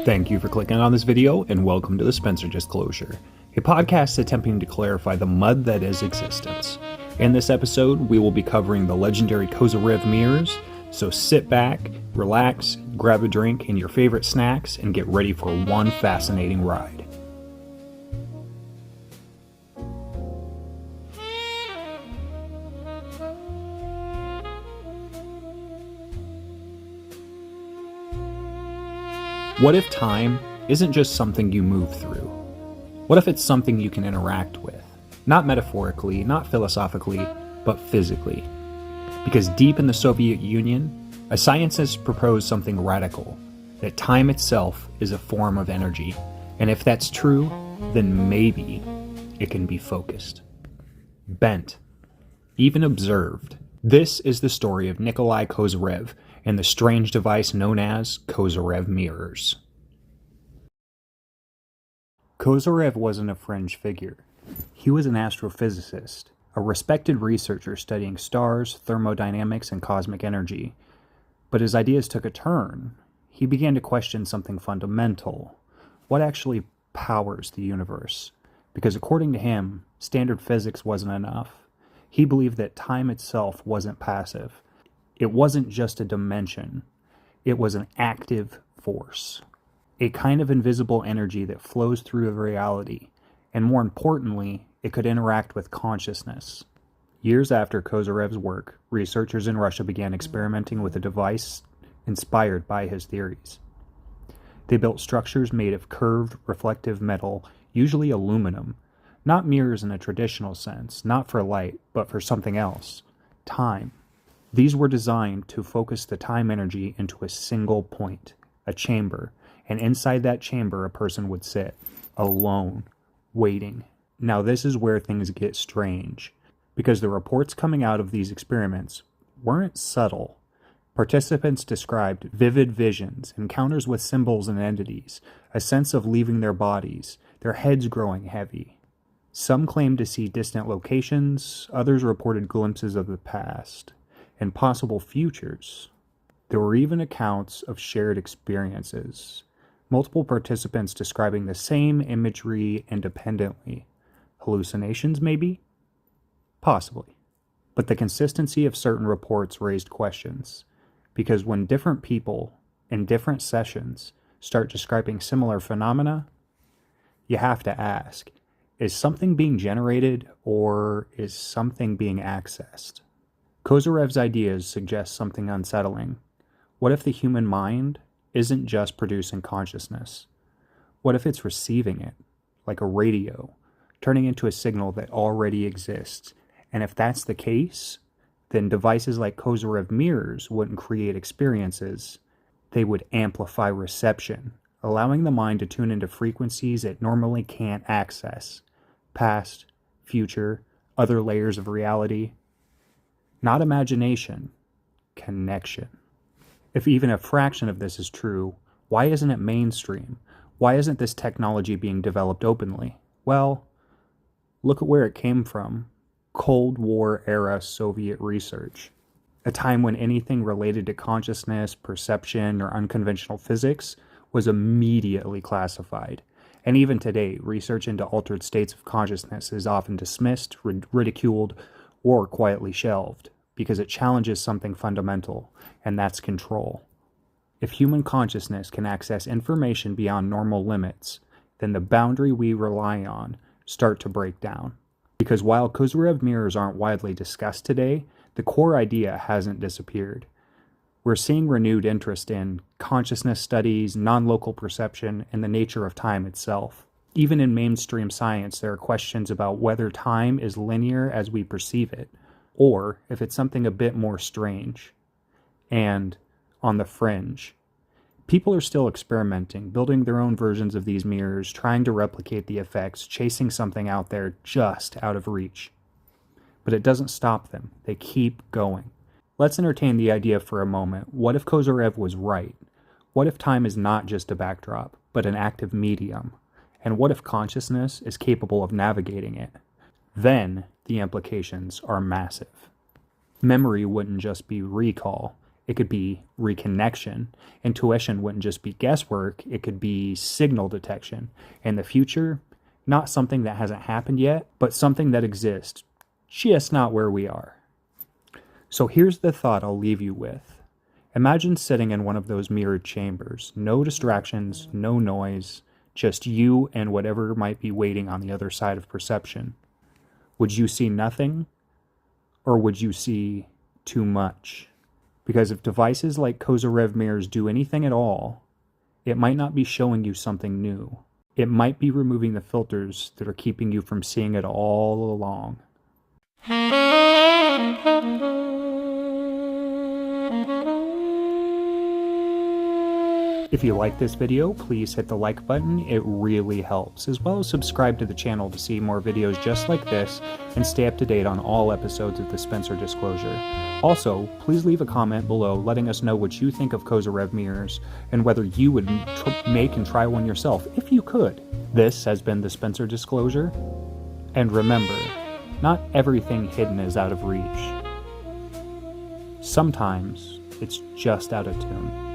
Thank you for clicking on this video, and welcome to the Spencer Disclosure, a podcast attempting to clarify the mud that is existence. In this episode, we will be covering the legendary Kozyrev Mirrors, so sit back, relax, grab a drink and your favorite snacks, and get ready for one fascinating ride. What if time isn't just something you move through? What if it's something you can interact with? Not metaphorically, not philosophically, but physically. Because deep in the Soviet Union, a scientist proposed something radical, that time itself is a form of energy. And if that's true, then maybe it can be focused, bent, even observed. This is the story of Nikolai Kozyrev and the strange device known as Kozyrev Mirrors. Kozyrev wasn't a fringe figure. He was an astrophysicist, a respected researcher studying stars, thermodynamics, and cosmic energy. But his ideas took a turn. He began to question something fundamental. What actually powers the universe? Because according to him, standard physics wasn't enough. He believed that time itself wasn't passive. It wasn't just a dimension. It was an active force. A kind of invisible energy that flows through reality. And more importantly, it could interact with consciousness. Years after Kozyrev's work, researchers in Russia began experimenting with a device inspired by his theories. They built structures made of curved, reflective metal, usually aluminum. Not mirrors in a traditional sense, not for light, but for something else. Time. These were designed to focus the time energy into a single point, a chamber, and inside that chamber a person would sit, alone, waiting. Now this is where things get strange, because the reports coming out of these experiments weren't subtle. Participants described vivid visions, encounters with symbols and entities, a sense of leaving their bodies, their heads growing heavy. Some claimed to see distant locations, others reported glimpses of the past and possible futures. There were even accounts of shared experiences, multiple participants describing the same imagery independently. Hallucinations, maybe? Possibly. But the consistency of certain reports raised questions, because when different people in different sessions start describing similar phenomena, you have to ask, is something being generated or is something being accessed? Kozyrev's ideas suggest something unsettling. What if the human mind isn't just producing consciousness? What if it's receiving it, like a radio, turning into a signal that already exists? And if that's the case, then devices like Kozyrev Mirrors wouldn't create experiences. They would amplify reception, allowing the mind to tune into frequencies it normally can't access. Past, future, other layers of reality. Not imagination, connection. If even a fraction of this is true, why isn't it mainstream? Why isn't this technology being developed openly? Well, look at where it came from. Cold War era Soviet research. A time when anything related to consciousness, perception, or unconventional physics was immediately classified. And even today, research into altered states of consciousness is often dismissed, ridiculed, or quietly shelved, because it challenges something fundamental, and that's control. If human consciousness can access information beyond normal limits, then the boundary we rely on start to break down. Because while Kozyrev mirrors aren't widely discussed today, the core idea hasn't disappeared. We're seeing renewed interest in consciousness studies, non-local perception, and the nature of time itself. Even in mainstream science, there are questions about whether time is linear as we perceive it, or if it's something a bit more strange. And on the fringe, people are still experimenting, building their own versions of these mirrors, trying to replicate the effects, chasing something out there just out of reach. But it doesn't stop them. They keep going. Let's entertain the idea for a moment. What if Kozyrev was right? What if time is not just a backdrop, but an active medium? And what if consciousness is capable of navigating it? Then the implications are massive. Memory wouldn't just be recall, It could be reconnection. Intuition wouldn't just be guesswork, it could be signal detection. In the future, not something that hasn't happened yet, but something that exists, just not where we are. So here's the thought I'll leave you with. Imagine sitting in one of those mirrored chambers. No distractions, no noise, just you and whatever might be waiting on the other side of perception. Would you see nothing, or would you see too much? Because if devices like Kozyrev Mirrors do anything at all, it might not be showing you something new. It might be removing the filters that are keeping you from seeing it all along. If you like this video, please hit the like button, it really helps, as well as subscribe to the channel to see more videos just like this and stay up to date on all episodes of the Spencer Disclosure. Also, please leave a comment below letting us know what you think of Kozyrev Mirrors and whether you would make and try one yourself, if you could. This has been the Spencer Disclosure, and remember, not everything hidden is out of reach. Sometimes it's just out of tune.